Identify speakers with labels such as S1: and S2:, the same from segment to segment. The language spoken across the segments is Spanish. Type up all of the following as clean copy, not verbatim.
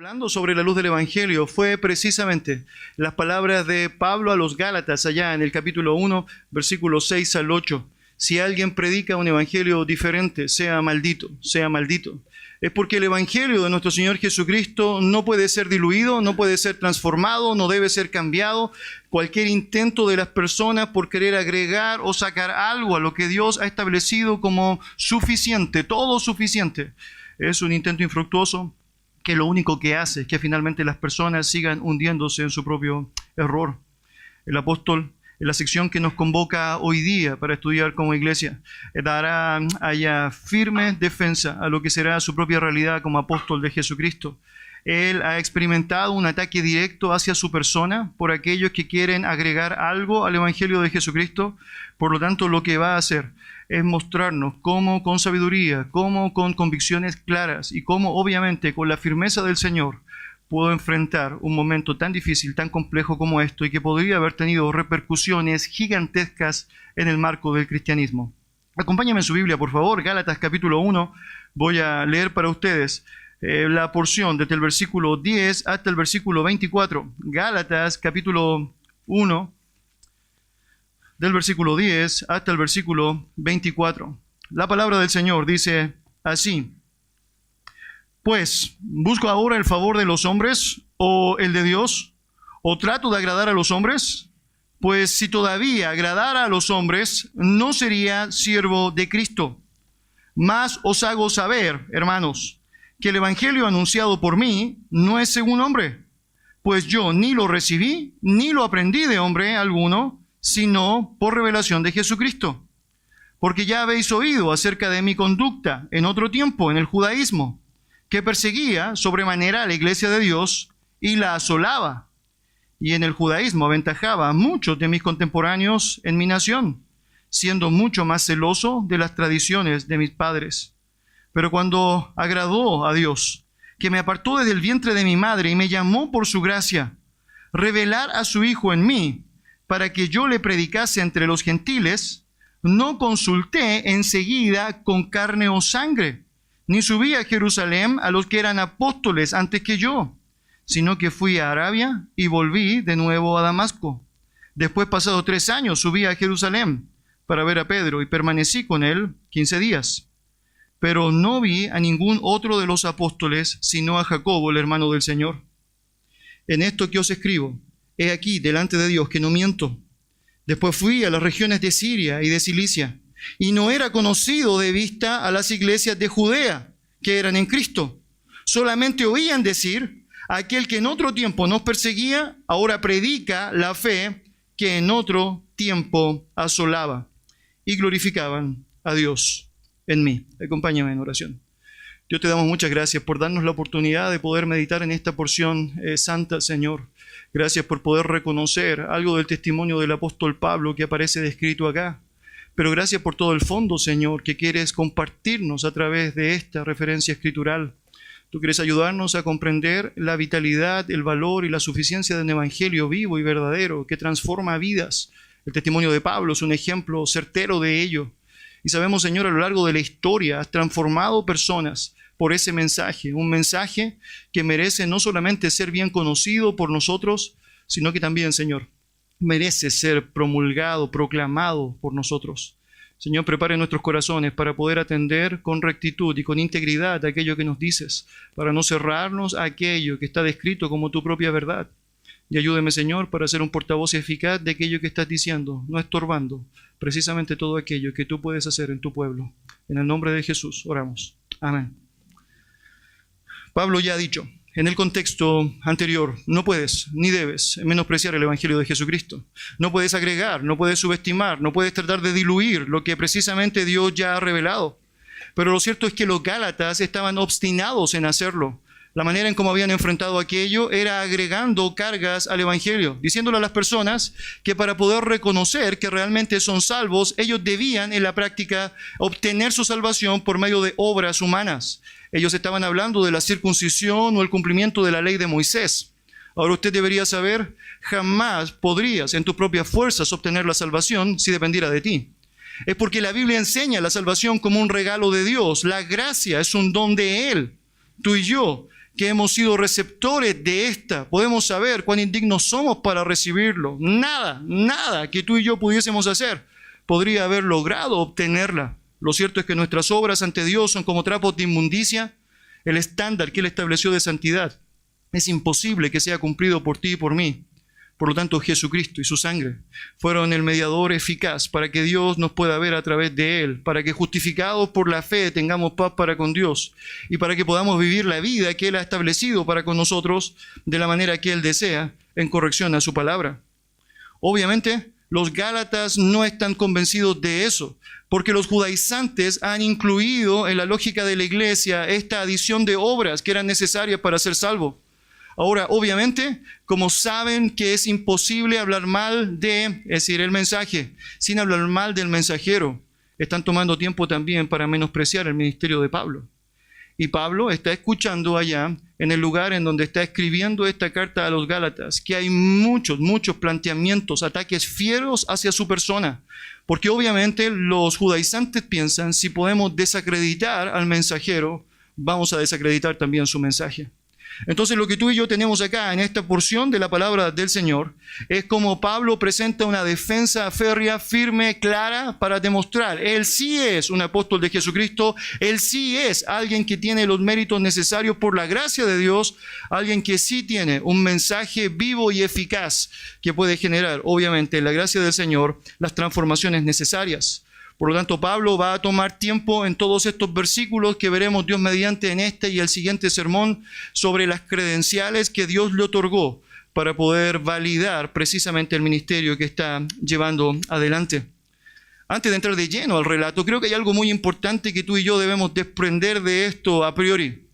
S1: Hablando sobre la luz del Evangelio, fue precisamente las palabras de Pablo a los Gálatas, allá en el capítulo 1, versículos 6 al 8. Si alguien predica un evangelio diferente, sea maldito, sea maldito. Es porque el evangelio de nuestro Señor Jesucristo no puede ser diluido, no puede ser transformado, no debe ser cambiado. Cualquier intento de las personas por querer agregar o sacar algo a lo que Dios ha establecido como suficiente, todo suficiente, es un intento infructuoso que lo único que hace es que finalmente las personas sigan hundiéndose en su propio error. El apóstol, en la sección que nos convoca hoy día para estudiar como iglesia, dará allá firme defensa a lo que será su propia realidad como apóstol de Jesucristo. Él ha experimentado un ataque directo hacia su persona por aquellos que quieren agregar algo al Evangelio de Jesucristo. Por lo tanto, lo que va a hacer es mostrarnos cómo con sabiduría, cómo con convicciones claras y cómo obviamente con la firmeza del Señor puedo enfrentar un momento tan difícil, tan complejo como esto y que podría haber tenido repercusiones gigantescas en el marco del cristianismo. Acompáñame en su Biblia, por favor, Gálatas capítulo 1. Voy a leer para ustedes la porción desde el versículo 10 hasta el versículo 24. Gálatas capítulo 1, del versículo 10 hasta el versículo 24. La palabra del Señor dice así: Pues, ¿busco ahora el favor de los hombres o el de Dios? ¿O trato de agradar a los hombres? Pues si todavía agradara a los hombres, no sería siervo de Cristo. Mas os hago saber, hermanos, que el evangelio anunciado por mí no es según hombre, pues yo ni lo recibí, ni lo aprendí de hombre alguno, sino por revelación de Jesucristo. Porque ya habéis oído acerca de mi conducta en otro tiempo en el judaísmo, que perseguía sobremanera a la iglesia de Dios y la asolaba, y en el judaísmo aventajaba a muchos de mis contemporáneos en mi nación, siendo mucho más celoso de las tradiciones de mis padres. Pero cuando agradó a Dios, que me apartó desde el vientre de mi madre y me llamó por su gracia, revelar a su Hijo en mí, para que yo le predicase entre los gentiles, no consulté enseguida con carne o sangre, ni subí a Jerusalén a los que eran apóstoles antes que yo, sino que fui a Arabia y volví de nuevo a Damasco. Después, pasados 3 años, subí a Jerusalén para ver a Pedro y permanecí con él 15 días. Pero no vi a ningún otro de los apóstoles, sino a Jacobo, el hermano del Señor. En esto que os escribo, he aquí delante de Dios que no miento. Después fui a las regiones de Siria y de Cilicia, y no era conocido de vista a las iglesias de Judea, que eran en Cristo. Solamente oían decir: aquel que en otro tiempo nos perseguía, ahora predica la fe que en otro tiempo asolaba. Y glorificaban a Dios en mí. Acompáñame en oración. Dios, te damos muchas gracias por darnos la oportunidad de poder meditar en esta porción santa, Señor. Gracias por poder reconocer algo del testimonio del apóstol Pablo que aparece descrito acá. Pero gracias por todo el fondo, Señor, que quieres compartirnos a través de esta referencia escritural. Tú quieres ayudarnos a comprender la vitalidad, el valor y la suficiencia de un evangelio vivo y verdadero que transforma vidas. El testimonio de Pablo es un ejemplo certero de ello. Y sabemos, Señor, a lo largo de la historia has transformado personas por ese mensaje, un mensaje que merece no solamente ser bien conocido por nosotros, sino que también, Señor, merece ser promulgado, proclamado por nosotros. Señor, prepare nuestros corazones para poder atender con rectitud y con integridad aquello que nos dices, para no cerrarnos a aquello que está descrito como tu propia verdad. Y ayúdeme, Señor, para ser un portavoz eficaz de aquello que estás diciendo, no estorbando precisamente todo aquello que tú puedes hacer en tu pueblo. En el nombre de Jesús oramos. Amén. Pablo ya ha dicho, en el contexto anterior, no puedes ni debes menospreciar el Evangelio de Jesucristo. No puedes agregar, no puedes subestimar, no puedes tratar de diluir lo que precisamente Dios ya ha revelado. Pero lo cierto es que los Gálatas estaban obstinados en hacerlo. La manera en cómo habían enfrentado aquello era agregando cargas al Evangelio, diciéndole a las personas que para poder reconocer que realmente son salvos, ellos debían en la práctica obtener su salvación por medio de obras humanas. Ellos estaban hablando de la circuncisión o el cumplimiento de la ley de Moisés. Ahora usted debería saber, jamás podrías en tus propias fuerzas obtener la salvación si dependiera de ti. Es porque la Biblia enseña la salvación como un regalo de Dios. La gracia es un don de Él. Tú y yo que hemos sido receptores de esta, podemos saber cuán indignos somos para recibirlo. Nada que tú y yo pudiésemos hacer podría haber logrado obtenerla. Lo cierto es que nuestras obras ante Dios son como trapos de inmundicia. El estándar que Él estableció de santidad es imposible que sea cumplido por ti y por mí. Por lo tanto, Jesucristo y su sangre fueron el mediador eficaz para que Dios nos pueda ver a través de Él, para que justificados por la fe tengamos paz para con Dios y para que podamos vivir la vida que Él ha establecido para con nosotros de la manera que Él desea, en corrección a su palabra. Obviamente, los Gálatas no están convencidos de eso, porque los judaizantes han incluido en la lógica de la iglesia esta adición de obras que eran necesarias para ser salvo. Ahora, obviamente, como saben que es imposible hablar mal el mensaje, sin hablar mal del mensajero, están tomando tiempo también para menospreciar el ministerio de Pablo. Y Pablo está escuchando allá, en el lugar en donde está escribiendo esta carta a los Gálatas, que hay muchos planteamientos, ataques fieros hacia su persona. Porque obviamente los judaizantes piensan, si podemos desacreditar al mensajero, vamos a desacreditar también su mensaje. Entonces lo que tú y yo tenemos acá en esta porción de la palabra del Señor es como Pablo presenta una defensa férrea, firme, clara para demostrar. Él sí es un apóstol de Jesucristo, él sí es alguien que tiene los méritos necesarios por la gracia de Dios, alguien que sí tiene un mensaje vivo y eficaz que puede generar, obviamente, la gracia del Señor, las transformaciones necesarias. Por lo tanto, Pablo va a tomar tiempo en todos estos versículos que veremos Dios mediante en este y el siguiente sermón sobre las credenciales que Dios le otorgó para poder validar precisamente el ministerio que está llevando adelante. Antes de entrar de lleno al relato, creo que hay algo muy importante que tú y yo debemos desprender de esto a priori.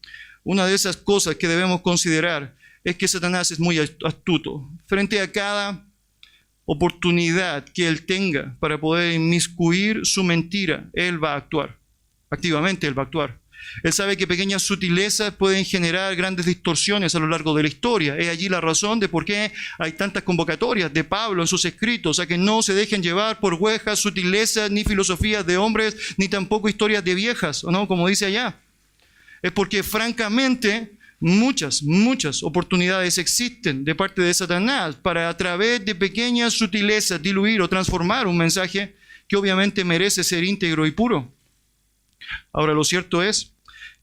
S1: Una de esas cosas que debemos considerar es que Satanás es muy astuto. Frente a cada oportunidad que él tenga para poder inmiscuir su mentira, él va a actuar. Activamente él va a actuar. Él sabe que pequeñas sutilezas pueden generar grandes distorsiones a lo largo de la historia. Es allí la razón de por qué hay tantas convocatorias de Pablo en sus escritos, a que no se dejen llevar por huejas, sutilezas, ni filosofías de hombres, ni tampoco historias de viejas, ¿no? Como dice allá. Es porque francamente muchas oportunidades existen de parte de Satanás para a través de pequeñas sutilezas diluir o transformar un mensaje que obviamente merece ser íntegro y puro. Ahora, lo cierto es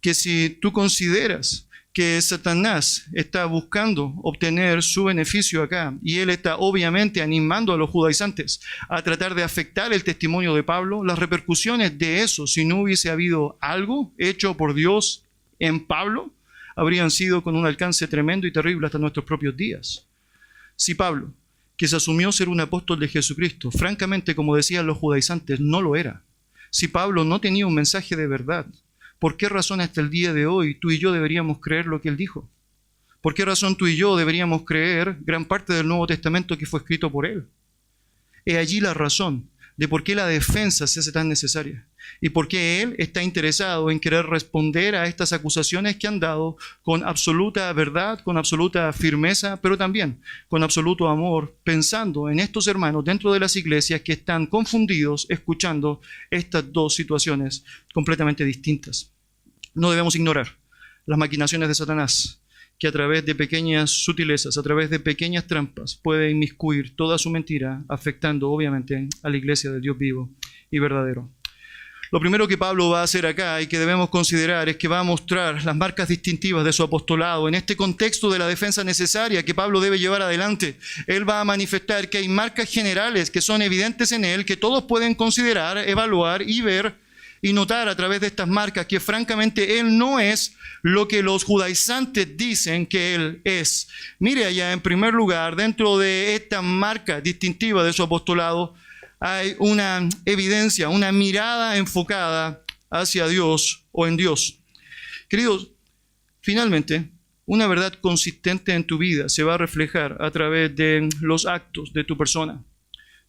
S1: que si tú consideras que Satanás está buscando obtener su beneficio acá y él está obviamente animando a los judaizantes a tratar de afectar el testimonio de Pablo, las repercusiones de eso, si no hubiese habido algo hecho por Dios en Pablo, habrían sido con un alcance tremendo y terrible hasta nuestros propios días. Si Pablo, que se asumió ser un apóstol de Jesucristo, francamente, como decían los judaizantes, no lo era. Si Pablo no tenía un mensaje de verdad, ¿por qué razón hasta el día de hoy tú y yo deberíamos creer lo que él dijo? ¿Por qué razón tú y yo deberíamos creer gran parte del Nuevo Testamento que fue escrito por él? Es allí la razón de por qué la defensa se hace tan necesaria y por qué él está interesado en querer responder a estas acusaciones que han dado con absoluta verdad, con absoluta firmeza, pero también con absoluto amor, pensando en estos hermanos dentro de las iglesias que están confundidos escuchando estas dos situaciones completamente distintas. No debemos ignorar las maquinaciones de Satanás, que a través de pequeñas sutilezas, a través de pequeñas trampas, puede inmiscuir toda su mentira, afectando obviamente a la iglesia del Dios vivo y verdadero. Lo primero que Pablo va a hacer acá y que debemos considerar es que va a mostrar las marcas distintivas de su apostolado. En este contexto de la defensa necesaria que Pablo debe llevar adelante, él va a manifestar que hay marcas generales que son evidentes en él, que todos pueden considerar, evaluar y ver y notar a través de estas marcas que francamente él no es lo que los judaizantes dicen que él es. Mire allá, en primer lugar, dentro de esta marca distintiva de su apostolado, hay una evidencia, una mirada enfocada hacia Dios o en Dios. Queridos, finalmente, una verdad consistente en tu vida se va a reflejar a través de los actos de tu persona.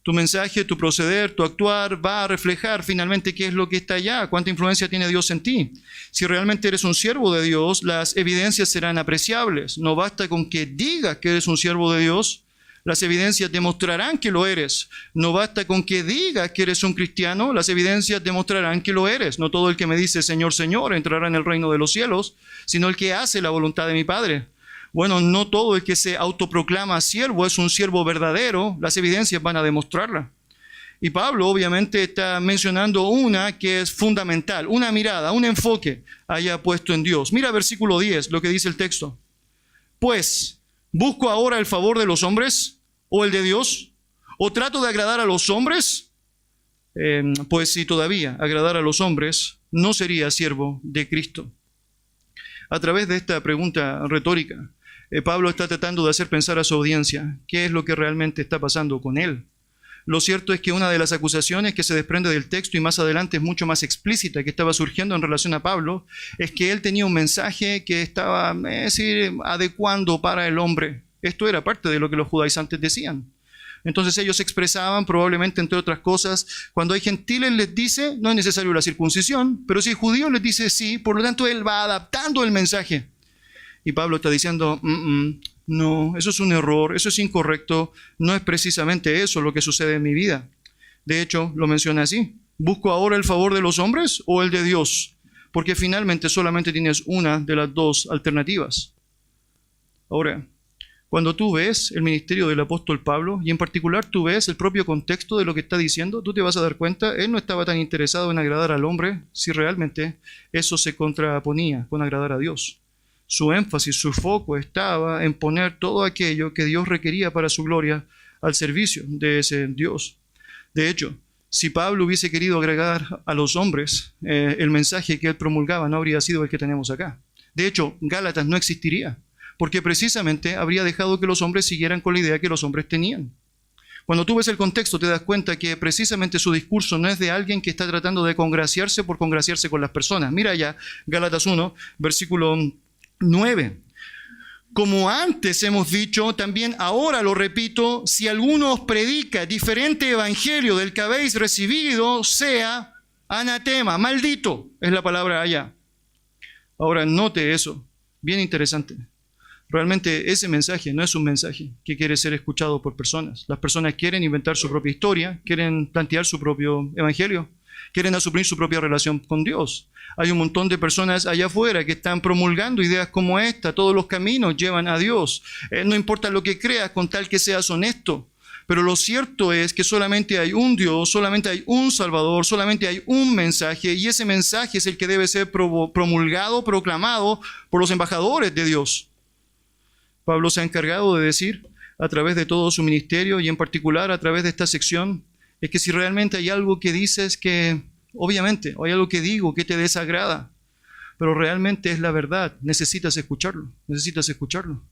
S1: Tu mensaje, tu proceder, tu actuar va a reflejar finalmente qué es lo que está allá, cuánta influencia tiene Dios en ti. Si realmente eres un siervo de Dios, las evidencias serán apreciables. No basta con que digas que eres un siervo de Dios, Las evidencias demostrarán que lo eres. No basta con que digas que eres un cristiano, las evidencias demostrarán que lo eres. No todo el que me dice Señor, Señor entrará en el reino de los cielos, sino el que hace la voluntad de mi Padre. Bueno, no todo el que se autoproclama siervo es un siervo verdadero, las evidencias van a demostrarla. Y Pablo obviamente está mencionando una que es fundamental, una mirada, un enfoque haya puesto en Dios. Mira versículo 10, lo que dice el texto. Pues, ¿busco ahora el favor de los hombres o el de Dios? ¿O trato de agradar a los hombres? Pues si todavía agradar a los hombres, no sería siervo de Cristo. A través de esta pregunta retórica, Pablo está tratando de hacer pensar a su audiencia qué es lo que realmente está pasando con él. Lo cierto es que una de las acusaciones que se desprende del texto y más adelante es mucho más explícita que estaba surgiendo en relación a Pablo, es que él tenía un mensaje que estaba, adecuando para el hombre. Esto era parte de lo que los judaizantes decían. Entonces ellos expresaban probablemente, entre otras cosas, cuando hay gentiles les dice, no es necesario la circuncisión, pero si hay judíos les dice sí, por lo tanto él va adaptando el mensaje. Y Pablo está diciendo, no, eso es un error, eso es incorrecto, no es precisamente eso lo que sucede en mi vida. De hecho, lo menciona así, ¿busco ahora el favor de los hombres o el de Dios? Porque finalmente solamente tienes una de las dos alternativas. Ahora, cuando tú ves el ministerio del apóstol Pablo, y en particular tú ves el propio contexto de lo que está diciendo, tú te vas a dar cuenta, él no estaba tan interesado en agradar al hombre si realmente eso se contraponía con agradar a Dios. Su énfasis, su foco estaba en poner todo aquello que Dios requería para su gloria al servicio de ese Dios. De hecho, si Pablo hubiese querido agregar a los hombres, el mensaje que él promulgaba no habría sido el que tenemos acá. De hecho, Gálatas no existiría, porque precisamente habría dejado que los hombres siguieran con la idea que los hombres tenían. Cuando tú ves el contexto te das cuenta que precisamente su discurso no es de alguien que está tratando de congraciarse por congraciarse con las personas. Mira ya, Gálatas 1, versículo 9. Como antes hemos dicho, también ahora lo repito, si alguno os predica diferente evangelio del que habéis recibido, sea anatema, maldito, es la palabra allá. Ahora note eso, bien interesante. Realmente ese mensaje no es un mensaje que quiere ser escuchado por personas. Las personas quieren inventar su propia historia, quieren plantear su propio evangelio, quieren asumir su propia relación con Dios. Hay un montón de personas allá afuera que están promulgando ideas como esta. Todos los caminos llevan a Dios. No importa lo que creas, con tal que seas honesto. Pero lo cierto es que solamente hay un Dios, solamente hay un Salvador, solamente hay un mensaje, y ese mensaje es el que debe ser promulgado, proclamado por los embajadores de Dios. Pablo se ha encargado de decir, a través de todo su ministerio, y en particular a través de esta sección, es que si realmente hay algo que dices que, obviamente, o hay algo que digo que te desagrada, pero realmente es la verdad, necesitas escucharlo, necesitas escucharlo.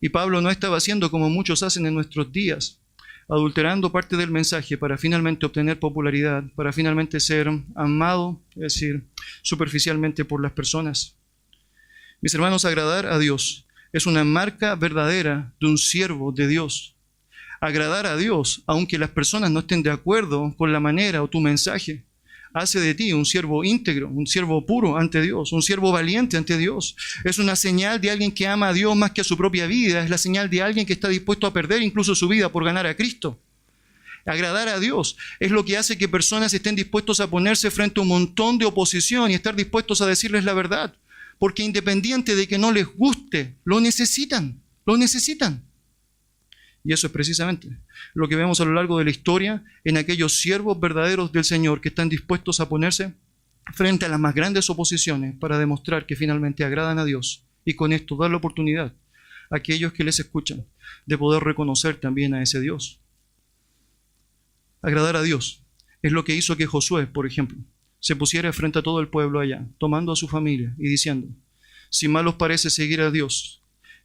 S1: Y Pablo no estaba haciendo como muchos hacen en nuestros días, adulterando parte del mensaje para finalmente obtener popularidad, para finalmente ser amado, es decir, superficialmente por las personas. Mis hermanos, agradar a Dios es una marca verdadera de un siervo de Dios. Agradar a Dios, aunque las personas no estén de acuerdo con la manera o tu mensaje, hace de ti un siervo íntegro, un siervo puro ante Dios, un siervo valiente ante Dios. Es una señal de alguien que ama a Dios más que a su propia vida. Es la señal de alguien que está dispuesto a perder incluso su vida por ganar a Cristo. Agradar a Dios es lo que hace que personas estén dispuestos a ponerse frente a un montón de oposición y estar dispuestos a decirles la verdad. Porque independiente de que no les guste, lo necesitan, lo necesitan. Y eso es precisamente lo que vemos a lo largo de la historia en aquellos siervos verdaderos del Señor que están dispuestos a ponerse frente a las más grandes oposiciones para demostrar que finalmente agradan a Dios y con esto dar la oportunidad a aquellos que les escuchan de poder reconocer también a ese Dios. Agradar a Dios es lo que hizo que Josué, por ejemplo, se pusiera frente a todo el pueblo allá, tomando a su familia y diciendo, si mal os parece seguir a Dios,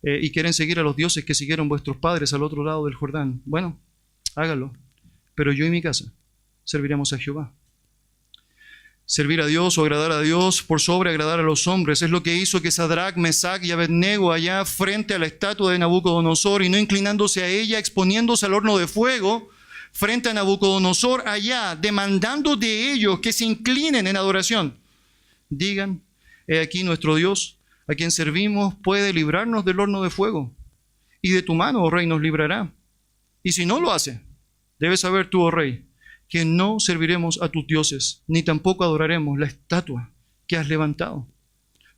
S1: y quieren seguir a los dioses que siguieron vuestros padres al otro lado del Jordán, bueno, háganlo, pero yo y mi casa serviremos a Jehová. Servir a Dios o agradar a Dios por sobre agradar a los hombres es lo que hizo que Sadrach, Mesach y Abednego allá frente a la estatua de Nabucodonosor y no inclinándose a ella, exponiéndose al horno de fuego frente a Nabucodonosor allá, demandando de ellos que se inclinen en adoración, digan, he aquí nuestro Dios, a quien servimos puede librarnos del horno de fuego, y de tu mano, oh rey, nos librará. Y si no lo hace, debes saber tú, oh rey, que no serviremos a tus dioses, ni tampoco adoraremos la estatua que has levantado.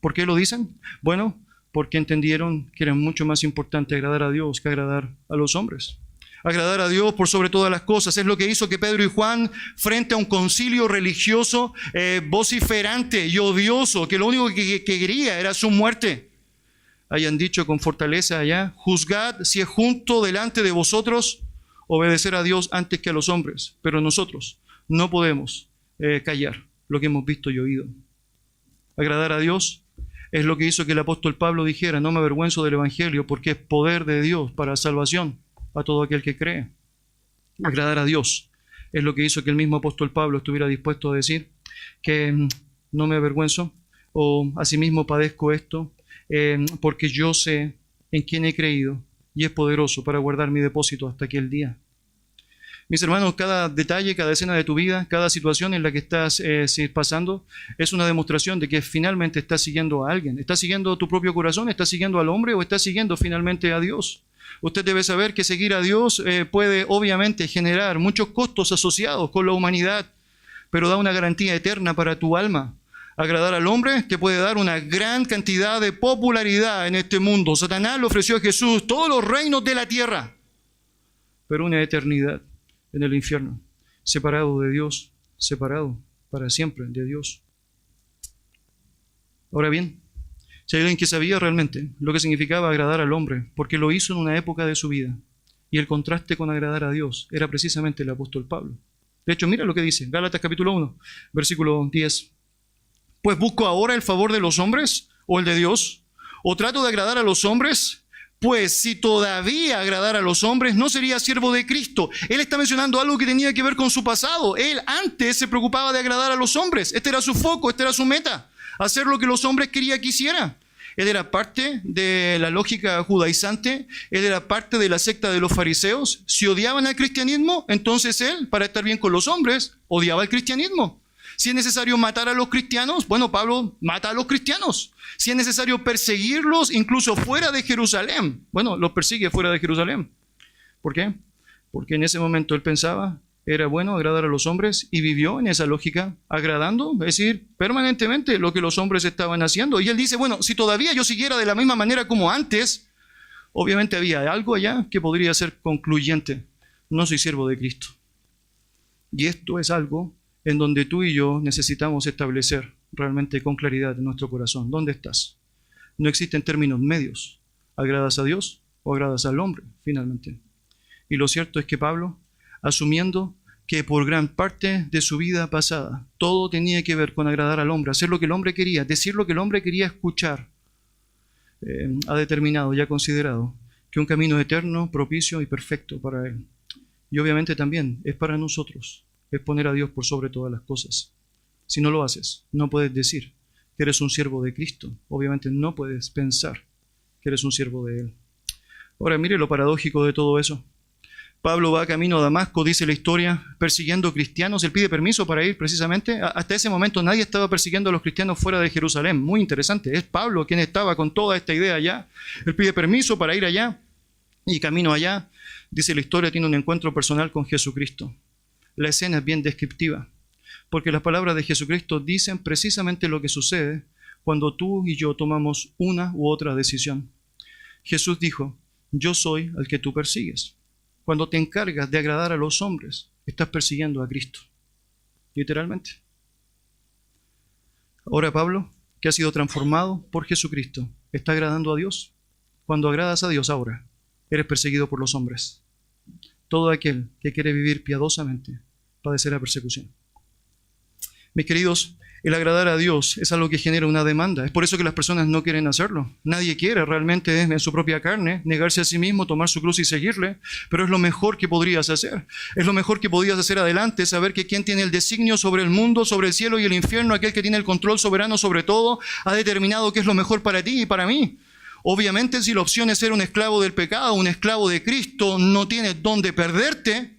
S1: ¿Por qué lo dicen? Bueno, porque entendieron que era mucho más importante agradar a Dios que agradar a los hombres. Agradar a Dios por sobre todas las cosas. Es lo que hizo que Pedro y Juan, frente a un concilio religioso vociferante y odioso, que lo único que quería era su muerte, hayan dicho con fortaleza allá: juzgad si es junto delante de vosotros obedecer a Dios antes que a los hombres, pero nosotros no podemos callar lo que hemos visto y oído. Agradar a Dios es lo que hizo que el apóstol Pablo dijera: no me avergüenzo del evangelio, porque es poder de Dios para salvación a todo aquel que cree. Agradar a Dios es lo que hizo que el mismo apóstol Pablo estuviera dispuesto a decir que no me avergüenzo, o asimismo padezco esto, porque yo sé en quién he creído y es poderoso para guardar mi depósito hasta aquel día. Mis hermanos, cada detalle, cada escena de tu vida, cada situación en la que estás pasando, es una demostración de que finalmente estás siguiendo a alguien. ¿Estás siguiendo a tu propio corazón? ¿Estás siguiendo al hombre o estás siguiendo finalmente a Dios? Usted debe saber que seguir a Dios puede obviamente generar muchos costos asociados con la humanidad, pero da una garantía eterna para tu alma. Agradar al hombre te puede dar una gran cantidad de popularidad en este mundo. Satanás le ofreció a Jesús todos los reinos de la tierra, pero una eternidad en el infierno, separado de Dios, separado para siempre de Dios. Ahora bien, si hay alguien que sabía realmente lo que significaba agradar al hombre, porque lo hizo en una época de su vida, y el contraste con agradar a Dios era precisamente el apóstol Pablo. De hecho, mira lo que dice, Gálatas capítulo 1, versículo 10. Pues busco ahora el favor de los hombres o el de Dios, o trato de agradar a los hombres. Pues si todavía agradara a los hombres, no sería siervo de Cristo. Él está mencionando algo que tenía que ver con su pasado. Él antes se preocupaba de agradar a los hombres. Este era su foco, esta era su meta. Hacer lo que los hombres querían que hiciera. Él era parte de la lógica judaizante. Él era parte de la secta de los fariseos. Si odiaban al cristianismo, entonces él, para estar bien con los hombres, odiaba el cristianismo. Si es necesario matar a los cristianos, bueno, Pablo mata a los cristianos. Si es necesario perseguirlos incluso fuera de Jerusalén, bueno, los persigue fuera de Jerusalén. ¿Por qué? Porque en ese momento él pensaba, era bueno agradar a los hombres y vivió en esa lógica, agradando, es decir, permanentemente lo que los hombres estaban haciendo. Y él dice, bueno, si todavía yo siguiera de la misma manera como antes, obviamente había algo allá que podría ser concluyente. No soy siervo de Cristo. Y esto es algo en donde tú y yo necesitamos establecer realmente con claridad en nuestro corazón. ¿Dónde estás? No existen términos medios. ¿Agradas a Dios o agradas al hombre, finalmente? Y lo cierto es que Pablo, asumiendo que por gran parte de su vida pasada, todo tenía que ver con agradar al hombre, hacer lo que el hombre quería, decir lo que el hombre quería escuchar, ha determinado y ha considerado que un camino eterno, propicio y perfecto para él. Y obviamente también es para nosotros. Es poner a Dios por sobre todas las cosas. Si no lo haces, no puedes decir que eres un siervo de Cristo. Obviamente no puedes pensar que eres un siervo de Él. Ahora mire lo paradójico de todo eso. Pablo va camino a Damasco, dice la historia, persiguiendo cristianos. Él pide permiso para ir precisamente. Hasta ese momento nadie estaba persiguiendo a los cristianos fuera de Jerusalén. Muy interesante. Es Pablo quien estaba con toda esta idea allá. Él pide permiso para ir allá y camino allá, dice la historia, tiene un encuentro personal con Jesucristo. La escena es bien descriptiva, porque las palabras de Jesucristo dicen precisamente lo que sucede cuando tú y yo tomamos una u otra decisión. Jesús dijo, yo soy al que tú persigues. Cuando te encargas de agradar a los hombres, estás persiguiendo a Cristo, literalmente. Ahora Pablo, que ha sido transformado por Jesucristo, está agradando a Dios. Cuando agradas a Dios ahora, eres perseguido por los hombres. Todo aquel que quiere vivir piadosamente padecerá persecución. Mis queridos, el agradar a Dios es algo que genera una demanda. Es por eso que las personas no quieren hacerlo. Nadie quiere realmente en su propia carne negarse a sí mismo, tomar su cruz y seguirle, pero es lo mejor que podrías hacer. Es lo mejor que podrías hacer adelante, saber que quien tiene el designio sobre el mundo, sobre el cielo y el infierno, aquel que tiene el control soberano sobre todo, ha determinado qué es lo mejor para ti y para mí. Obviamente, si la opción es ser un esclavo del pecado, un esclavo de Cristo, no tienes dónde perderte,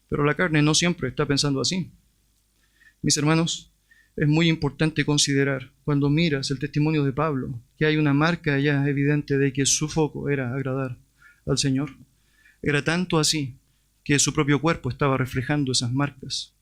S1: pero la carne no siempre está pensando así. Mis hermanos, es muy importante considerar, cuando miras el testimonio de Pablo, que hay una marca ya evidente de que su foco era agradar al Señor. Era tanto así que su propio cuerpo estaba reflejando esas marcas.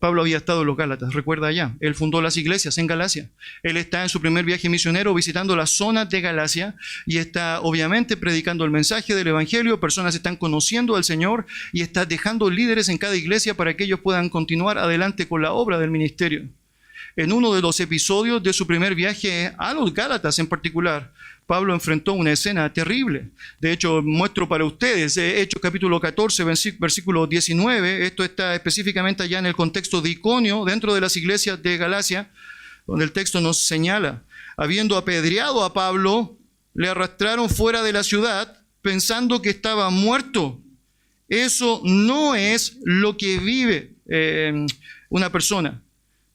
S1: Pablo había estado en los Gálatas, recuerda allá. Él fundó las iglesias en Galacia. Él está en su primer viaje misionero visitando las zonas de Galacia y está obviamente predicando el mensaje del Evangelio. Personas están conociendo al Señor y está dejando líderes en cada iglesia para que ellos puedan continuar adelante con la obra del ministerio. En uno de los episodios de su primer viaje a los Gálatas en particular, Pablo enfrentó una escena terrible. De hecho, muestro para ustedes Hechos capítulo 14, versículo 19. Esto está específicamente allá en el contexto de Iconio, dentro de las iglesias de Galacia, donde el texto nos señala: habiendo apedreado a Pablo, le arrastraron fuera de la ciudad pensando que estaba muerto. Eso no es lo que vive una persona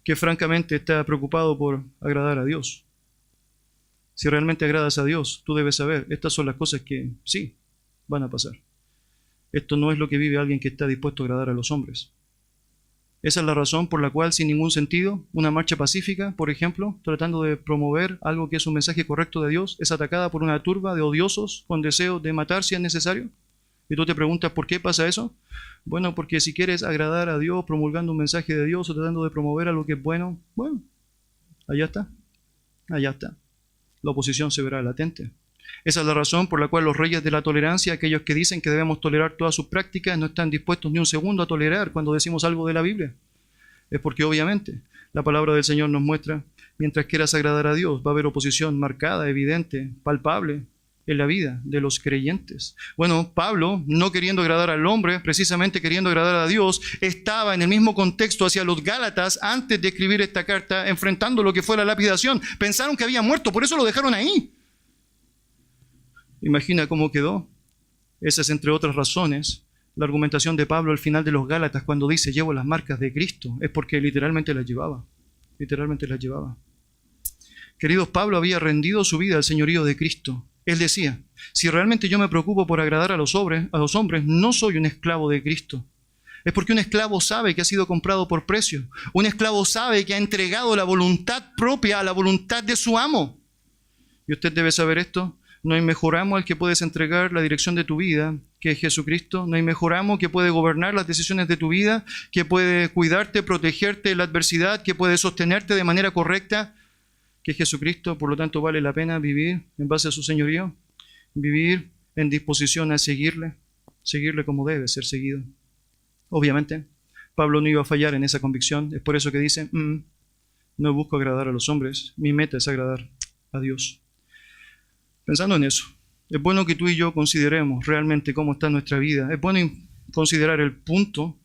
S1: que francamente está preocupado por agradar a Dios. Si realmente agradas a Dios, tú debes saber, estas son las cosas que sí van a pasar. Esto no es lo que vive alguien que está dispuesto a agradar a los hombres. Esa es la razón por la cual, sin ningún sentido, una marcha pacífica, por ejemplo, tratando de promover algo que es un mensaje correcto de Dios, es atacada por una turba de odiosos con deseo de matar si es necesario. Y tú te preguntas, ¿por qué pasa eso? Bueno, porque si quieres agradar a Dios promulgando un mensaje de Dios o tratando de promover algo que es bueno, allá está. Allá está. La oposición se verá latente. Esa es la razón por la cual los reyes de la tolerancia, aquellos que dicen que debemos tolerar todas sus prácticas, no están dispuestos ni un segundo a tolerar cuando decimos algo de la Biblia. Es porque obviamente la palabra del Señor nos muestra, mientras quieras agradar a Dios, va a haber oposición marcada, evidente, palpable en la vida de los creyentes. Bueno, Pablo, no queriendo agradar al hombre, precisamente queriendo agradar a Dios, estaba en el mismo contexto hacia los Gálatas antes de escribir esta carta, enfrentando lo que fue la lapidación. Pensaron que había muerto, por eso lo dejaron ahí. Imagina cómo quedó. Esa es, entre otras razones, la argumentación de Pablo al final de los Gálatas cuando dice, llevo las marcas de Cristo. Es porque literalmente las llevaba. Literalmente las llevaba. Queridos, Pablo había rendido su vida al señorío de Cristo. Él decía, si realmente yo me preocupo por agradar a los hombres, no soy un esclavo de Cristo. Es porque un esclavo sabe que ha sido comprado por precio. Un esclavo sabe que ha entregado la voluntad propia a la voluntad de su amo. Y usted debe saber esto. No hay mejor amo al que puedes entregar la dirección de tu vida, que es Jesucristo. No hay mejor amo que puede gobernar las decisiones de tu vida, que puede cuidarte, protegerte de la adversidad, que puede sostenerte de manera correcta, que es Jesucristo. Por lo tanto, vale la pena vivir en base a su señorío, vivir en disposición a seguirle como debe ser seguido. Obviamente, Pablo no iba a fallar en esa convicción. Es por eso que dice, no busco agradar a los hombres, mi meta es agradar a Dios. Pensando en eso, es bueno que tú y yo consideremos realmente cómo está nuestra vida. Es bueno considerar el punto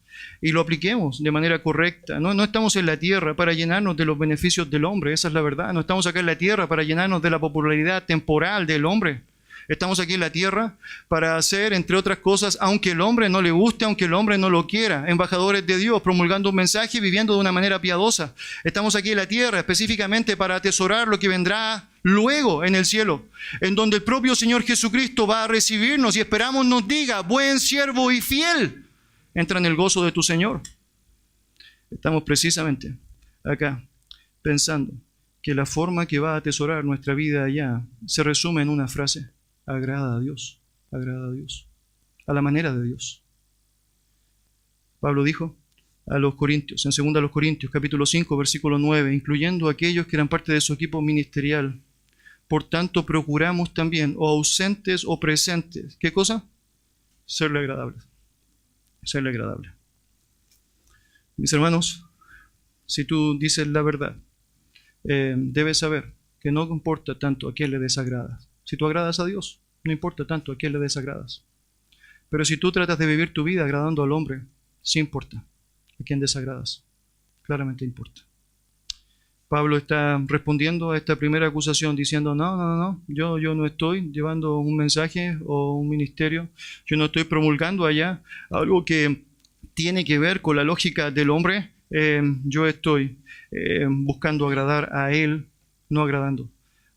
S1: y lo apliquemos de manera correcta. No estamos en la tierra para llenarnos de los beneficios del hombre, esa es la verdad. No estamos acá en la tierra para llenarnos de la popularidad temporal del hombre. Estamos aquí en la tierra para hacer, entre otras cosas, aunque el hombre no le guste, aunque el hombre no lo quiera, embajadores de Dios, promulgando un mensaje y viviendo de una manera piadosa. Estamos aquí en la tierra específicamente para atesorar lo que vendrá luego en el cielo, en donde el propio Señor Jesucristo va a recibirnos y esperamos nos diga, buen siervo y fiel, entra en el gozo de tu Señor. Estamos precisamente acá pensando que la forma que va a atesorar nuestra vida allá se resume en una frase: agrada a Dios, a la manera de Dios. Pablo dijo a los Corintios, en 2 Corintios, capítulo 5, versículo 9, incluyendo a aquellos que eran parte de su equipo ministerial, por tanto procuramos también, o ausentes o presentes, ¿qué cosa? Serle agradable. Serle agradable. Mis hermanos, si tú dices la verdad, debes saber que no importa tanto a quién le desagradas. Si tú agradas a Dios, no importa tanto a quién le desagradas. Pero si tú tratas de vivir tu vida agradando al hombre, sí importa a quién desagradas. Claramente importa. Pablo está respondiendo a esta primera acusación diciendo, no, yo no estoy llevando un mensaje o un ministerio, yo no estoy promulgando allá algo que tiene que ver con la lógica del hombre. Yo estoy buscando agradar a él, no agradando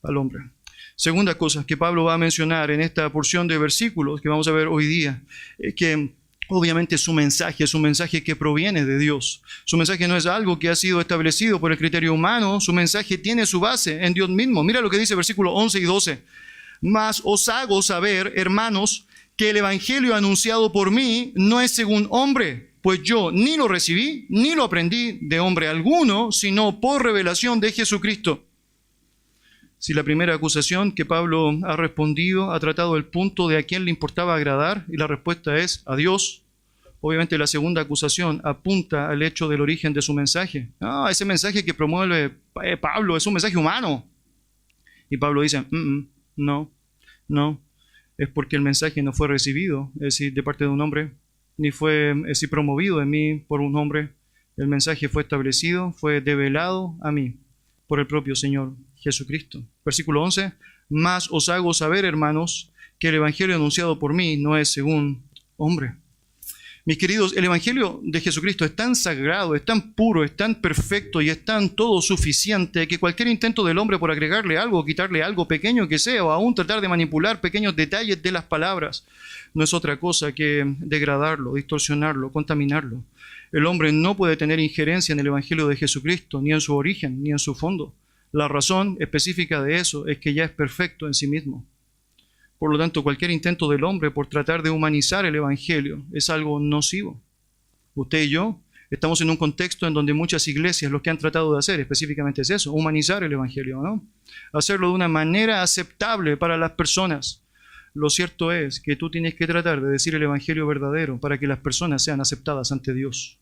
S1: al hombre. Segunda cosa que Pablo va a mencionar en esta porción de versículos que vamos a ver hoy día, es que obviamente su mensaje es un mensaje que proviene de Dios. Su mensaje no es algo que ha sido establecido por el criterio humano, su mensaje tiene su base en Dios mismo. Mira lo que dice versículos 11 y 12. Mas os hago saber, hermanos, que el evangelio anunciado por mí no es según hombre, pues yo ni lo recibí ni lo aprendí de hombre alguno, sino por revelación de Jesucristo. Si la primera acusación que Pablo ha respondido ha tratado el punto de a quién le importaba agradar, y la respuesta es a Dios, obviamente la segunda acusación apunta al hecho del origen de su mensaje. Ese mensaje que promueve Pablo es un mensaje humano. Y Pablo dice, no, es porque el mensaje no fue recibido, es decir, de parte de un hombre, ni fue promovido en mí por un hombre. El mensaje fue establecido, fue develado a mí por el propio Señor Jesucristo. Versículo 11, mas os hago saber, hermanos, que el evangelio anunciado por mí no es según hombre. Mis queridos, el evangelio de Jesucristo es tan sagrado, es tan puro, es tan perfecto y es tan todo suficiente que cualquier intento del hombre por agregarle algo, quitarle algo pequeño que sea, o aún tratar de manipular pequeños detalles de las palabras, no es otra cosa que degradarlo, distorsionarlo, contaminarlo. El hombre no puede tener injerencia en el evangelio de Jesucristo, ni en su origen, ni en su fondo. La razón específica de eso es que ya es perfecto en sí mismo. Por lo tanto, cualquier intento del hombre por tratar de humanizar el evangelio es algo nocivo. Usted y yo estamos en un contexto en donde muchas iglesias lo que han tratado de hacer específicamente es eso, humanizar el evangelio, ¿no? Hacerlo de una manera aceptable para las personas. Lo cierto es que tú tienes que tratar de decir el evangelio verdadero para que las personas sean aceptadas ante Dios.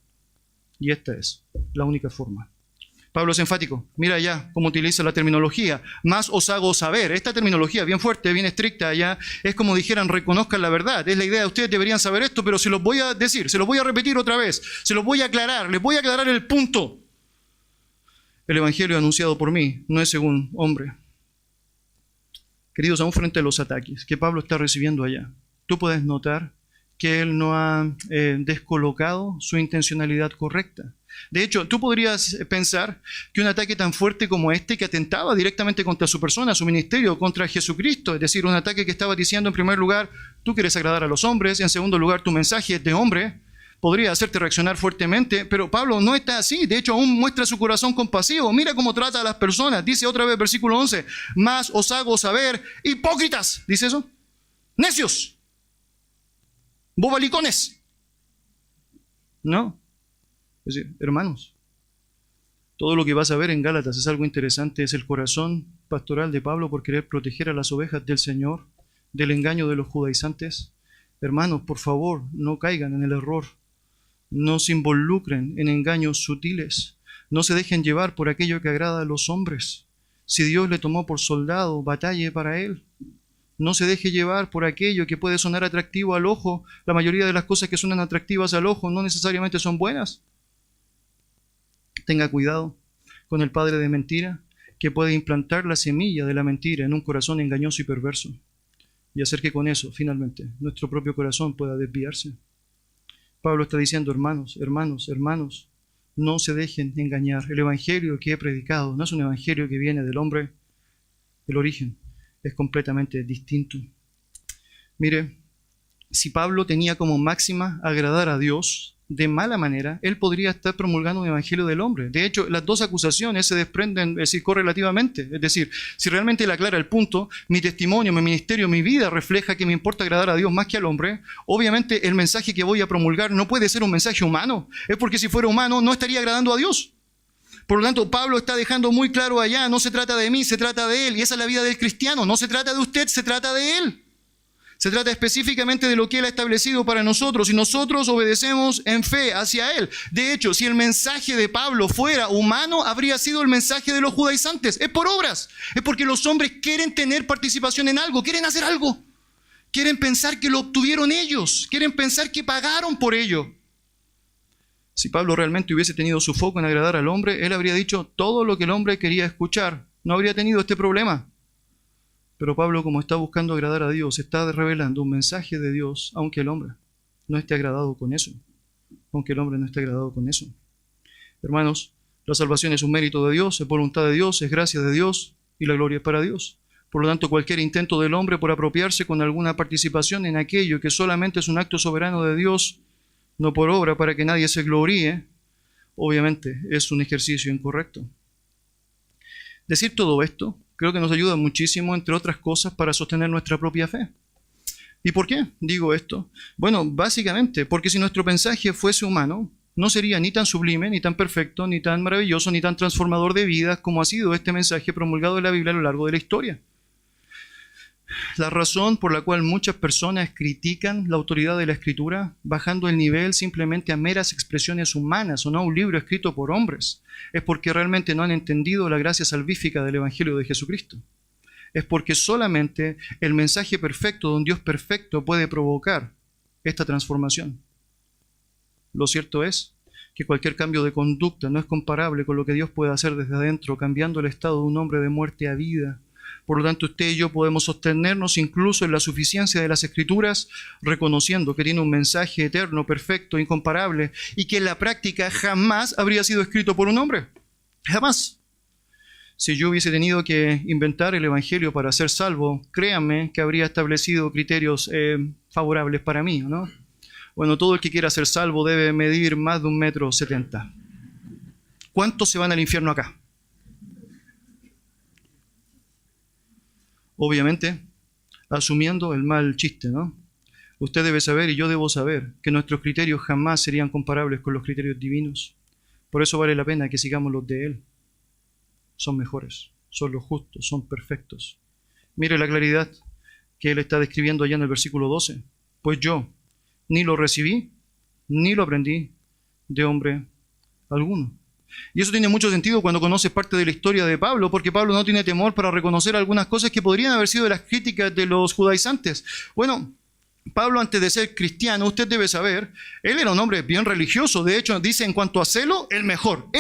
S1: Y esta es la única forma. Pablo es enfático. Mira ya cómo utiliza la terminología. Más os hago saber. Esta terminología bien fuerte, bien estricta allá, es como dijeran, reconozcan la verdad. Es la idea de ustedes deberían saber esto, pero se los voy a decir, se los voy a repetir otra vez, se los voy a aclarar, les voy a aclarar el punto. El evangelio anunciado por mí no es según hombre. Queridos, aún frente a los ataques que Pablo está recibiendo allá, tú puedes notar que él no ha descolocado su intencionalidad correcta. De hecho, tú podrías pensar que un ataque tan fuerte como este, que atentaba directamente contra su persona, su ministerio, contra Jesucristo, es decir, un ataque que estaba diciendo en primer lugar, tú quieres agradar a los hombres, y en segundo lugar, tu mensaje es de hombre, podría hacerte reaccionar fuertemente, pero Pablo no está así. De hecho, aún muestra su corazón compasivo. Mira cómo trata a las personas. Dice otra vez, versículo 11, mas os hago saber, hipócritas, dice eso, necios, bobalicones. No. Es decir, hermanos, todo lo que vas a ver en Gálatas es algo interesante, es el corazón pastoral de Pablo por querer proteger a las ovejas del Señor, del engaño de los judaizantes. Hermanos, por favor, no caigan en el error, no se involucren en engaños sutiles, no se dejen llevar por aquello que agrada a los hombres. Si Dios le tomó por soldado, batalle para él. No se deje llevar por aquello que puede sonar atractivo al ojo. La mayoría de las cosas que suenan atractivas al ojo no necesariamente son buenas. Tenga cuidado con el padre de mentira que puede implantar la semilla de la mentira en un corazón engañoso y perverso y hacer que con eso, finalmente, nuestro propio corazón pueda desviarse. Pablo está diciendo, hermanos, no se dejen engañar. El evangelio que he predicado no es un evangelio que viene del hombre. El origen es completamente distinto. Mire, si Pablo tenía como máxima agradar a Dios de mala manera, él podría estar promulgando un evangelio del hombre. De hecho, las dos acusaciones se desprenden, es decir, correlativamente. Es decir, si realmente él aclara el punto, mi testimonio, mi ministerio, mi vida refleja que me importa agradar a Dios más que al hombre, obviamente el mensaje que voy a promulgar no puede ser un mensaje humano. Es porque si fuera humano no estaría agradando a Dios. Por lo tanto, Pablo está dejando muy claro allá, no se trata de mí, se trata de él. Y esa es la vida del cristiano. No se trata de usted, se trata de él. Se trata específicamente de lo que Él ha establecido para nosotros y nosotros obedecemos en fe hacia Él. De hecho, si el mensaje de Pablo fuera humano, habría sido el mensaje de los judaizantes. Es por obras. Es porque los hombres quieren tener participación en algo, quieren hacer algo. Quieren pensar que lo obtuvieron ellos, quieren pensar que pagaron por ello. Si Pablo realmente hubiese tenido su foco en agradar al hombre, él habría dicho todo lo que el hombre quería escuchar. No habría tenido este problema. Pero Pablo, como está buscando agradar a Dios, está revelando un mensaje de Dios, aunque el hombre no esté agradado con eso. Hermanos, la salvación es un mérito de Dios, es voluntad de Dios, es gracia de Dios y la gloria es para Dios. Por lo tanto, cualquier intento del hombre por apropiarse con alguna participación en aquello que solamente es un acto soberano de Dios, no por obra para que nadie se gloríe, obviamente es un ejercicio incorrecto. Decir todo esto creo que nos ayuda muchísimo, entre otras cosas, para sostener nuestra propia fe. ¿Y por qué digo esto? Bueno, básicamente porque si nuestro mensaje fuese humano, no sería ni tan sublime, ni tan perfecto, ni tan maravilloso, ni tan transformador de vidas como ha sido este mensaje promulgado en la Biblia a lo largo de la historia. La razón por la cual muchas personas critican la autoridad de la Escritura, bajando el nivel simplemente a meras expresiones humanas o no a un libro escrito por hombres, es porque realmente no han entendido la gracia salvífica del Evangelio de Jesucristo. Es porque solamente el mensaje perfecto de un Dios perfecto puede provocar esta transformación. Lo cierto es que cualquier cambio de conducta no es comparable con lo que Dios puede hacer desde adentro, cambiando el estado de un hombre de muerte a vida. Por lo tanto, usted y yo podemos sostenernos incluso en la suficiencia de las Escrituras, reconociendo que tiene un mensaje eterno, perfecto, incomparable, y que en la práctica jamás habría sido escrito por un hombre. Jamás. Si yo hubiese tenido que inventar el Evangelio para ser salvo, créanme que habría establecido criterios favorables para mí, ¿no? Bueno, todo el que quiera ser salvo debe medir más de 1,70 m. ¿Cuántos se van al infierno acá? Obviamente, asumiendo el mal chiste, ¿no? Usted debe saber y yo debo saber que nuestros criterios jamás serían comparables con los criterios divinos. Por eso vale la pena que sigamos los de Él. Son mejores, son los justos, son perfectos. Mire la claridad que Él está describiendo allá en el versículo 12. Pues yo ni lo recibí, ni lo aprendí de hombre alguno. Y eso tiene mucho sentido cuando conoces parte de la historia de Pablo, porque Pablo no tiene temor para reconocer algunas cosas que podrían haber sido de las críticas de los judaizantes. Bueno, Pablo, antes de ser cristiano, usted debe saber, él era un hombre bien religioso. De hecho, dice en cuanto a celo, el mejor.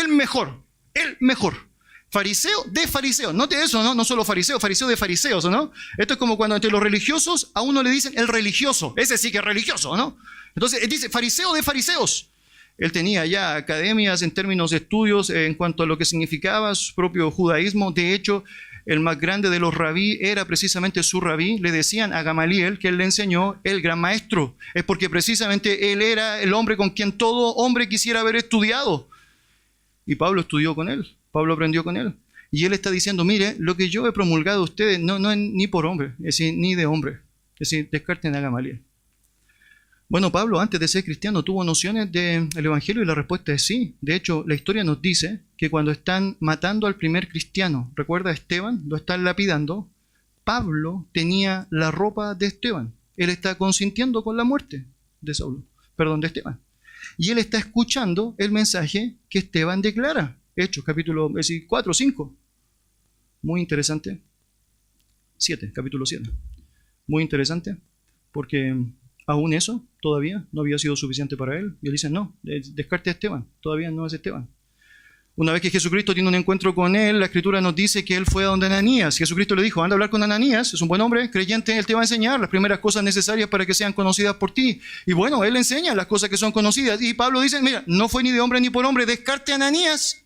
S1: Fariseo de fariseos. Note eso, ¿no? No solo fariseo, fariseo de fariseos, ¿no? Esto es como cuando entre los religiosos a uno le dicen el religioso. Ese sí que es religioso, ¿no? Entonces, él dice fariseo de fariseos. Él tenía ya academias en términos de estudios en cuanto a lo que significaba su propio judaísmo. De hecho, el más grande de los rabí era precisamente su rabí. Le decían a Gamaliel, que él le enseñó, el gran maestro. Es porque precisamente él era el hombre con quien todo hombre quisiera haber estudiado. Y Pablo estudió con él. Pablo aprendió con él. Y él está diciendo, mire, lo que yo he promulgado a ustedes no es ni por hombre, es decir, ni de hombre. Es decir, descarten a Gamaliel. Bueno, Pablo, antes de ser cristiano, tuvo nociones del Evangelio y la respuesta es sí. De hecho, la historia nos dice que cuando están matando al primer cristiano, recuerda a Esteban, lo están lapidando, Pablo tenía la ropa de Esteban. Él está consintiendo con la muerte de Esteban. Y él está escuchando el mensaje que Esteban declara. Hechos, capítulo 4 o 5. Muy interesante. 7, capítulo 7. Muy interesante, porque aún eso todavía no había sido suficiente para él. Y él dice, no, descarte a Esteban, todavía no es Esteban. Una vez que Jesucristo tiene un encuentro con él, la Escritura nos dice que él fue a donde Ananías. Jesucristo le dijo, anda a hablar con Ananías, es un buen hombre, creyente, él te va a enseñar las primeras cosas necesarias para que sean conocidas por ti. Y bueno, él enseña las cosas que son conocidas. Y Pablo dice, mira, no fue ni de hombre ni por hombre, descarte a Ananías.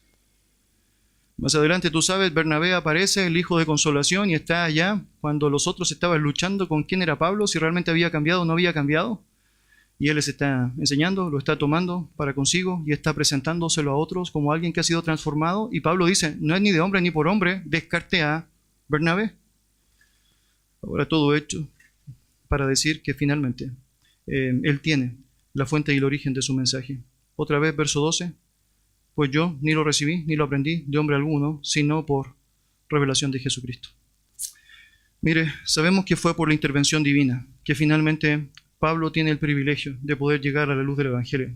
S1: Más adelante, tú sabes, Bernabé aparece, el hijo de consolación, y está allá cuando los otros estaban luchando con quién era Pablo, si realmente había cambiado o no había cambiado. Y él les está enseñando, lo está tomando para consigo y está presentándoselo a otros como alguien que ha sido transformado. Y Pablo dice, no es ni de hombre ni por hombre, descarte a Bernabé. Ahora todo hecho para decir que finalmente él tiene la fuente y el origen de su mensaje. Otra vez, verso 12. Pues yo ni lo recibí ni lo aprendí de hombre alguno, sino por revelación de Jesucristo. Mire, sabemos que fue por la intervención divina que finalmente Pablo tiene el privilegio de poder llegar a la luz del Evangelio.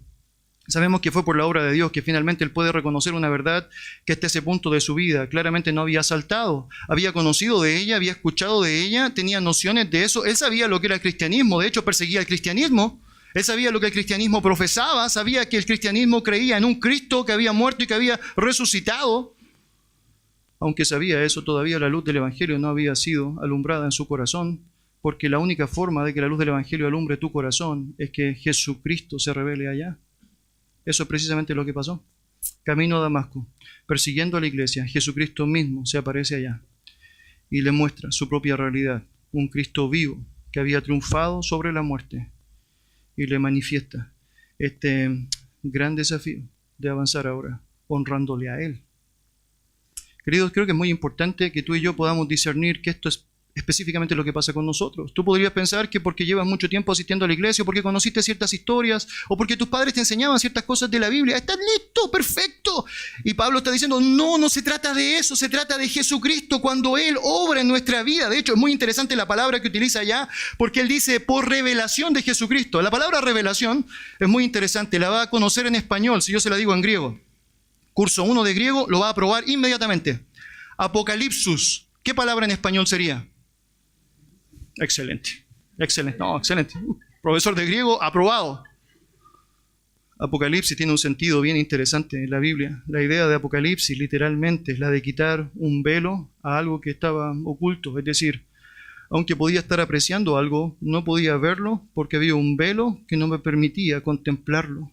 S1: Sabemos que fue por la obra de Dios que finalmente él puede reconocer una verdad que hasta ese punto de su vida claramente no había saltado. Había conocido de ella, había escuchado de ella, tenía nociones de eso. Él sabía lo que era el cristianismo, de hecho perseguía el cristianismo. Él sabía lo que el cristianismo profesaba, sabía que el cristianismo creía en un Cristo que había muerto y que había resucitado. Aunque sabía eso, todavía la luz del Evangelio no había sido alumbrada en su corazón, porque la única forma de que la luz del Evangelio alumbre tu corazón es que Jesucristo se revele allá. Eso es precisamente lo que pasó. Camino a Damasco, persiguiendo a la iglesia, Jesucristo mismo se aparece allá y le muestra su propia realidad, un Cristo vivo que había triunfado sobre la muerte. Y le manifiesta este gran desafío de avanzar ahora, honrándole a Él. Queridos, creo que es muy importante que tú y yo podamos discernir que esto es específicamente lo que pasa con nosotros. Tú podrías pensar que porque llevas mucho tiempo asistiendo a la iglesia, o porque conociste ciertas historias, o porque tus padres te enseñaban ciertas cosas de la Biblia, estás listo, perfecto. Y Pablo está diciendo, no, no se trata de eso, se trata de Jesucristo cuando Él obra en nuestra vida. De hecho, es muy interesante la palabra que utiliza allá, porque Él dice, por revelación de Jesucristo. La palabra revelación es muy interesante, la va a conocer en español, si yo se la digo en griego. Curso 1 de griego lo va a aprobar inmediatamente. Apocalipsis, ¿qué palabra en español sería? Excelente, excelente, no, excelente. Profesor de griego, aprobado. Apocalipsis tiene un sentido bien interesante en la Biblia. La idea de Apocalipsis literalmente es la de quitar un velo a algo que estaba oculto. Es decir, aunque podía estar apreciando algo, no podía verlo porque había un velo que no me permitía contemplarlo.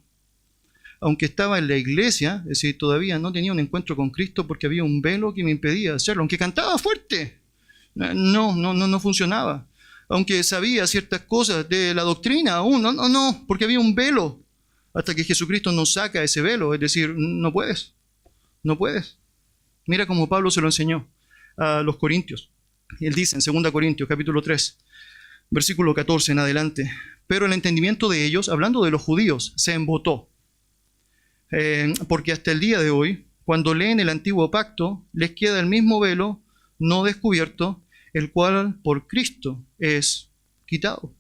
S1: Aunque estaba en la iglesia, es decir, todavía no tenía un encuentro con Cristo porque había un velo que me impedía hacerlo. Aunque cantaba fuerte, no funcionaba. Aunque sabía ciertas cosas de la doctrina aún, no, porque había un velo. Hasta que Jesucristo nos saca ese velo, es decir, no puedes. Mira cómo Pablo se lo enseñó a los corintios. Él dice en 2 Corintios, capítulo 3, versículo 14 en adelante, pero el entendimiento de ellos, hablando de los judíos, se embotó. Porque hasta el día de hoy, cuando leen el antiguo pacto, les queda el mismo velo no descubierto, el cual por Cristo es quitado.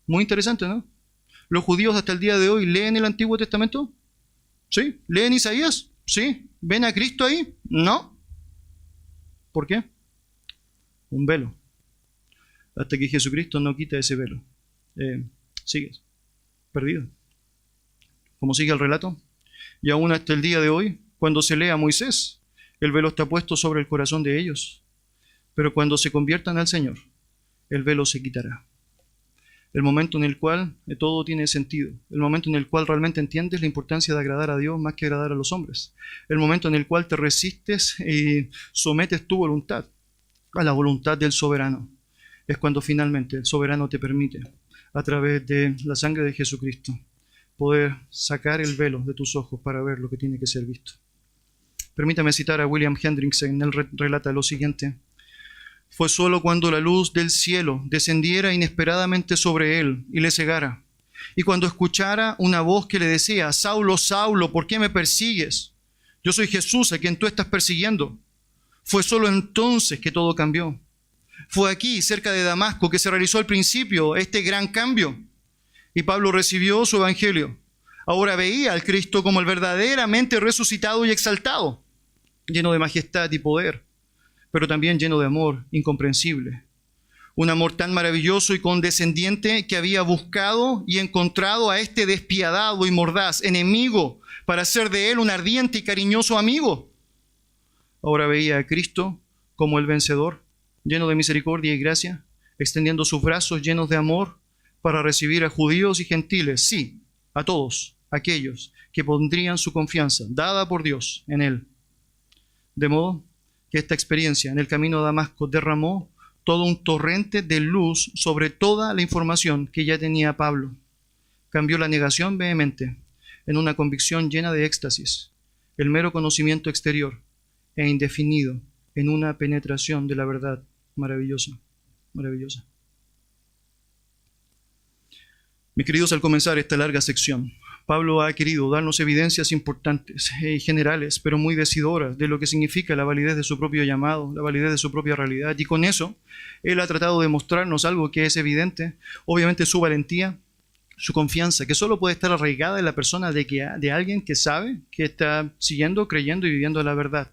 S1: Muy interesante, ¿no? Los judíos hasta el día de hoy leen el Antiguo Testamento. ¿Sí? ¿Leen Isaías? ¿Sí? ¿Ven a Cristo ahí? No. ¿Por qué? Un velo. Hasta que Jesucristo no quita ese velo. Sigues perdido. ¿Cómo sigue el relato? Y aún hasta el día de hoy, cuando se lee a Moisés, el velo está puesto sobre el corazón de ellos. Pero cuando se conviertan al Señor, el velo se quitará. El momento en el cual todo tiene sentido. El momento en el cual realmente entiendes la importancia de agradar a Dios más que agradar a los hombres. El momento en el cual te resistes y sometes tu voluntad a la voluntad del soberano. Es cuando finalmente el soberano te permite, a través de la sangre de Jesucristo, poder sacar el velo de tus ojos para ver lo que tiene que ser visto. Permítame citar a William Hendriksen. Él relata lo siguiente. Fue solo cuando la luz del cielo descendiera inesperadamente sobre él y le cegara, y cuando escuchara una voz que le decía, Saulo, Saulo, ¿por qué me persigues? Yo soy Jesús a quien tú estás persiguiendo. Fue solo entonces que todo cambió. Fue aquí, cerca de Damasco, que se realizó al principio este gran cambio. Y Pablo recibió su evangelio. Ahora veía al Cristo como el verdaderamente resucitado y exaltado, lleno de majestad y poder, pero también lleno de amor incomprensible. Un amor tan maravilloso y condescendiente que había buscado y encontrado a este despiadado y mordaz enemigo para hacer de él un ardiente y cariñoso amigo. Ahora veía a Cristo como el vencedor, lleno de misericordia y gracia, extendiendo sus brazos llenos de amor para recibir a judíos y gentiles, sí, a todos aquellos que pondrían su confianza, dada por Dios, en él. De modo que esta experiencia en el camino a Damasco derramó todo un torrente de luz sobre toda la información que ya tenía Pablo. Cambió la negación vehemente en una convicción llena de éxtasis, el mero conocimiento exterior e indefinido en una penetración de la verdad maravillosa. Mis queridos, al comenzar esta larga sección, Pablo ha querido darnos evidencias importantes y generales, pero muy decidoras de lo que significa la validez de su propio llamado, la validez de su propia realidad. Y con eso, él ha tratado de mostrarnos algo que es evidente, obviamente su valentía, su confianza, que solo puede estar arraigada en la persona de alguien que sabe, que está siguiendo, creyendo y viviendo la verdad.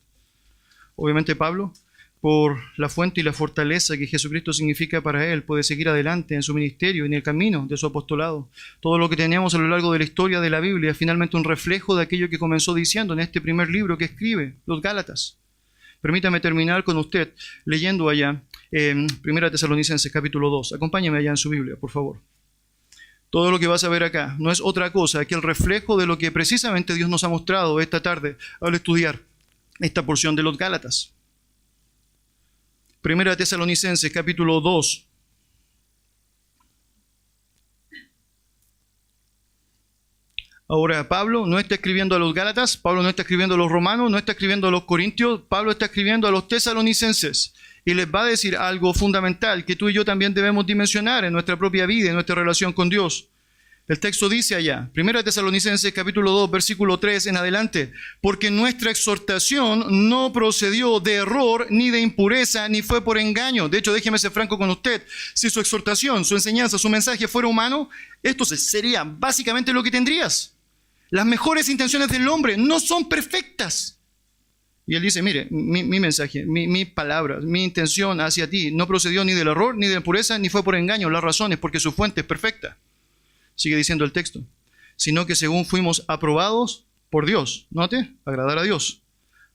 S1: Obviamente Pablo, por la fuente y la fortaleza que Jesucristo significa para él, puede seguir adelante en su ministerio y en el camino de su apostolado. Todo lo que tenemos a lo largo de la historia de la Biblia es finalmente un reflejo de aquello que comenzó diciendo en este primer libro que escribe, los Gálatas. Permítame terminar con usted leyendo allá en 1 Tesalonicenses capítulo 2. Acompáñame allá en su Biblia, por favor. Todo lo que vas a ver acá no es otra cosa que el reflejo de lo que precisamente Dios nos ha mostrado esta tarde al estudiar esta porción de los Gálatas. 1 Tesalonicenses capítulo 2. Ahora, Pablo no está escribiendo a los Gálatas, Pablo no está escribiendo a los romanos, no está escribiendo a los corintios, Pablo está escribiendo a los tesalonicenses. Y les va a decir algo fundamental que tú y yo también debemos dimensionar en nuestra propia vida, en nuestra relación con Dios. El texto dice allá, 1 Tesalonicenses capítulo 2, versículo 3 en adelante, porque nuestra exhortación no procedió de error, ni de impureza, ni fue por engaño. De hecho, déjeme ser franco con usted, si su exhortación, su enseñanza, su mensaje fuera humano, esto sería básicamente lo que tendrías. Las mejores intenciones del hombre no son perfectas. Y él dice, mire, mi mensaje, mis palabras, mi intención hacia ti no procedió ni del error, ni de impureza, ni fue por engaño. La razón es porque su fuente es perfecta. Sigue diciendo el texto, sino que según fuimos aprobados por Dios, note, agradar a Dios,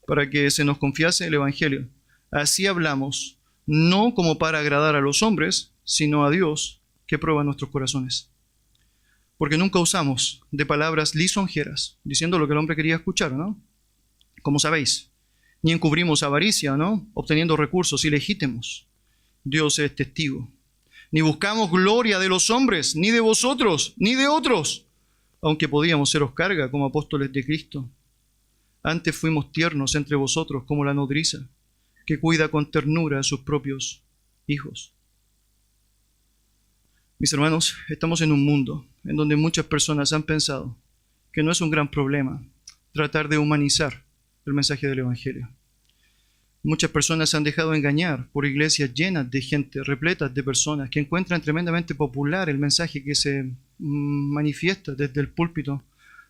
S1: para que se nos confiase el Evangelio. Así hablamos, no como para agradar a los hombres, sino a Dios que prueba nuestros corazones. Porque nunca usamos de palabras lisonjeras, diciendo lo que el hombre quería escuchar, ¿no? Como sabéis, ni encubrimos avaricia, ¿no? Obteniendo recursos ilegítimos. Dios es testigo. Ni buscamos gloria de los hombres, ni de vosotros, ni de otros, aunque podíamos seros carga como apóstoles de Cristo. Antes fuimos tiernos entre vosotros como la nodriza, que cuida con ternura a sus propios hijos. Mis hermanos, estamos en un mundo en donde muchas personas han pensado que no es un gran problema tratar de humanizar el mensaje del Evangelio. Muchas personas se han dejado engañar por iglesias llenas de gente, repletas de personas que encuentran tremendamente popular el mensaje que se manifiesta desde el púlpito,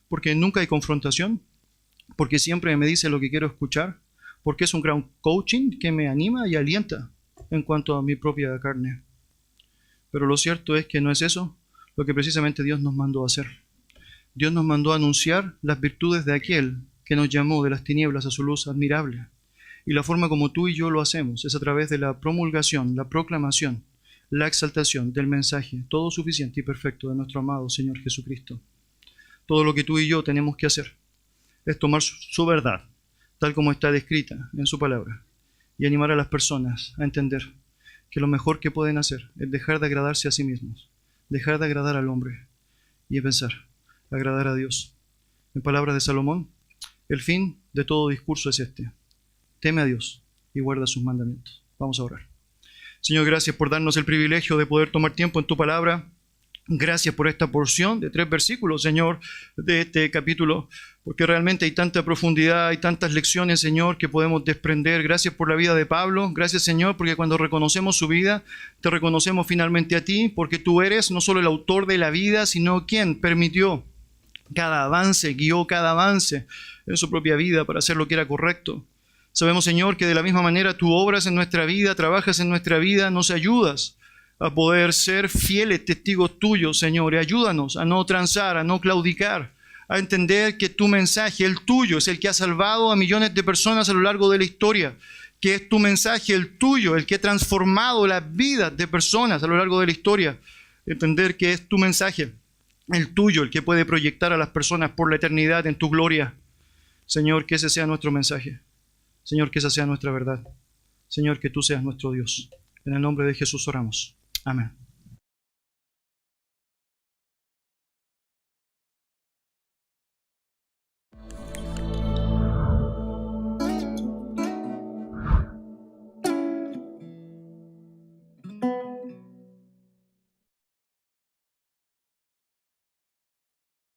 S1: porque nunca hay confrontación, porque siempre me dice lo que quiero escuchar, porque es un gran coaching que me anima y alienta en cuanto a mi propia carne. Pero lo cierto es que no es eso lo que precisamente Dios nos mandó a hacer. Dios nos mandó a anunciar las virtudes de aquel que nos llamó de las tinieblas a su luz admirable. Y la forma como tú y yo lo hacemos es a través de la promulgación, la proclamación, la exaltación del mensaje todo suficiente y perfecto de nuestro amado Señor Jesucristo. Todo lo que tú y yo tenemos que hacer es tomar su verdad, tal como está descrita en su palabra, y animar a las personas a entender que lo mejor que pueden hacer es dejar de agradarse a sí mismos, dejar de agradar al hombre y pensar, agradar a Dios. En palabras de Salomón, el fin de todo discurso es este: teme a Dios y guarda sus mandamientos. Vamos a orar. Señor, gracias por darnos el privilegio de poder tomar tiempo en tu palabra. Gracias por esta porción de 3 versículos, Señor, de este capítulo, porque realmente hay tanta profundidad, hay tantas lecciones, Señor, que podemos desprender. Gracias por la vida de Pablo. Gracias, Señor, porque cuando reconocemos su vida, te reconocemos finalmente a ti, porque tú eres no solo el autor de la vida, sino quien permitió cada avance, guió cada avance en su propia vida para hacer lo que era correcto. Sabemos, Señor, que de la misma manera tú obras en nuestra vida, trabajas en nuestra vida, nos ayudas a poder ser fieles testigos tuyos, Señor, y ayúdanos a no transar, a no claudicar, a entender que tu mensaje, el tuyo, es el que ha salvado a millones de personas a lo largo de la historia, que es tu mensaje, el tuyo, el que ha transformado las vidas de personas a lo largo de la historia. Entender que es tu mensaje, el tuyo, el que puede proyectar a las personas por la eternidad en tu gloria. Señor, que ese sea nuestro mensaje. Señor, que esa sea nuestra verdad. Señor, que tú seas nuestro Dios. En el nombre de Jesús oramos. Amén.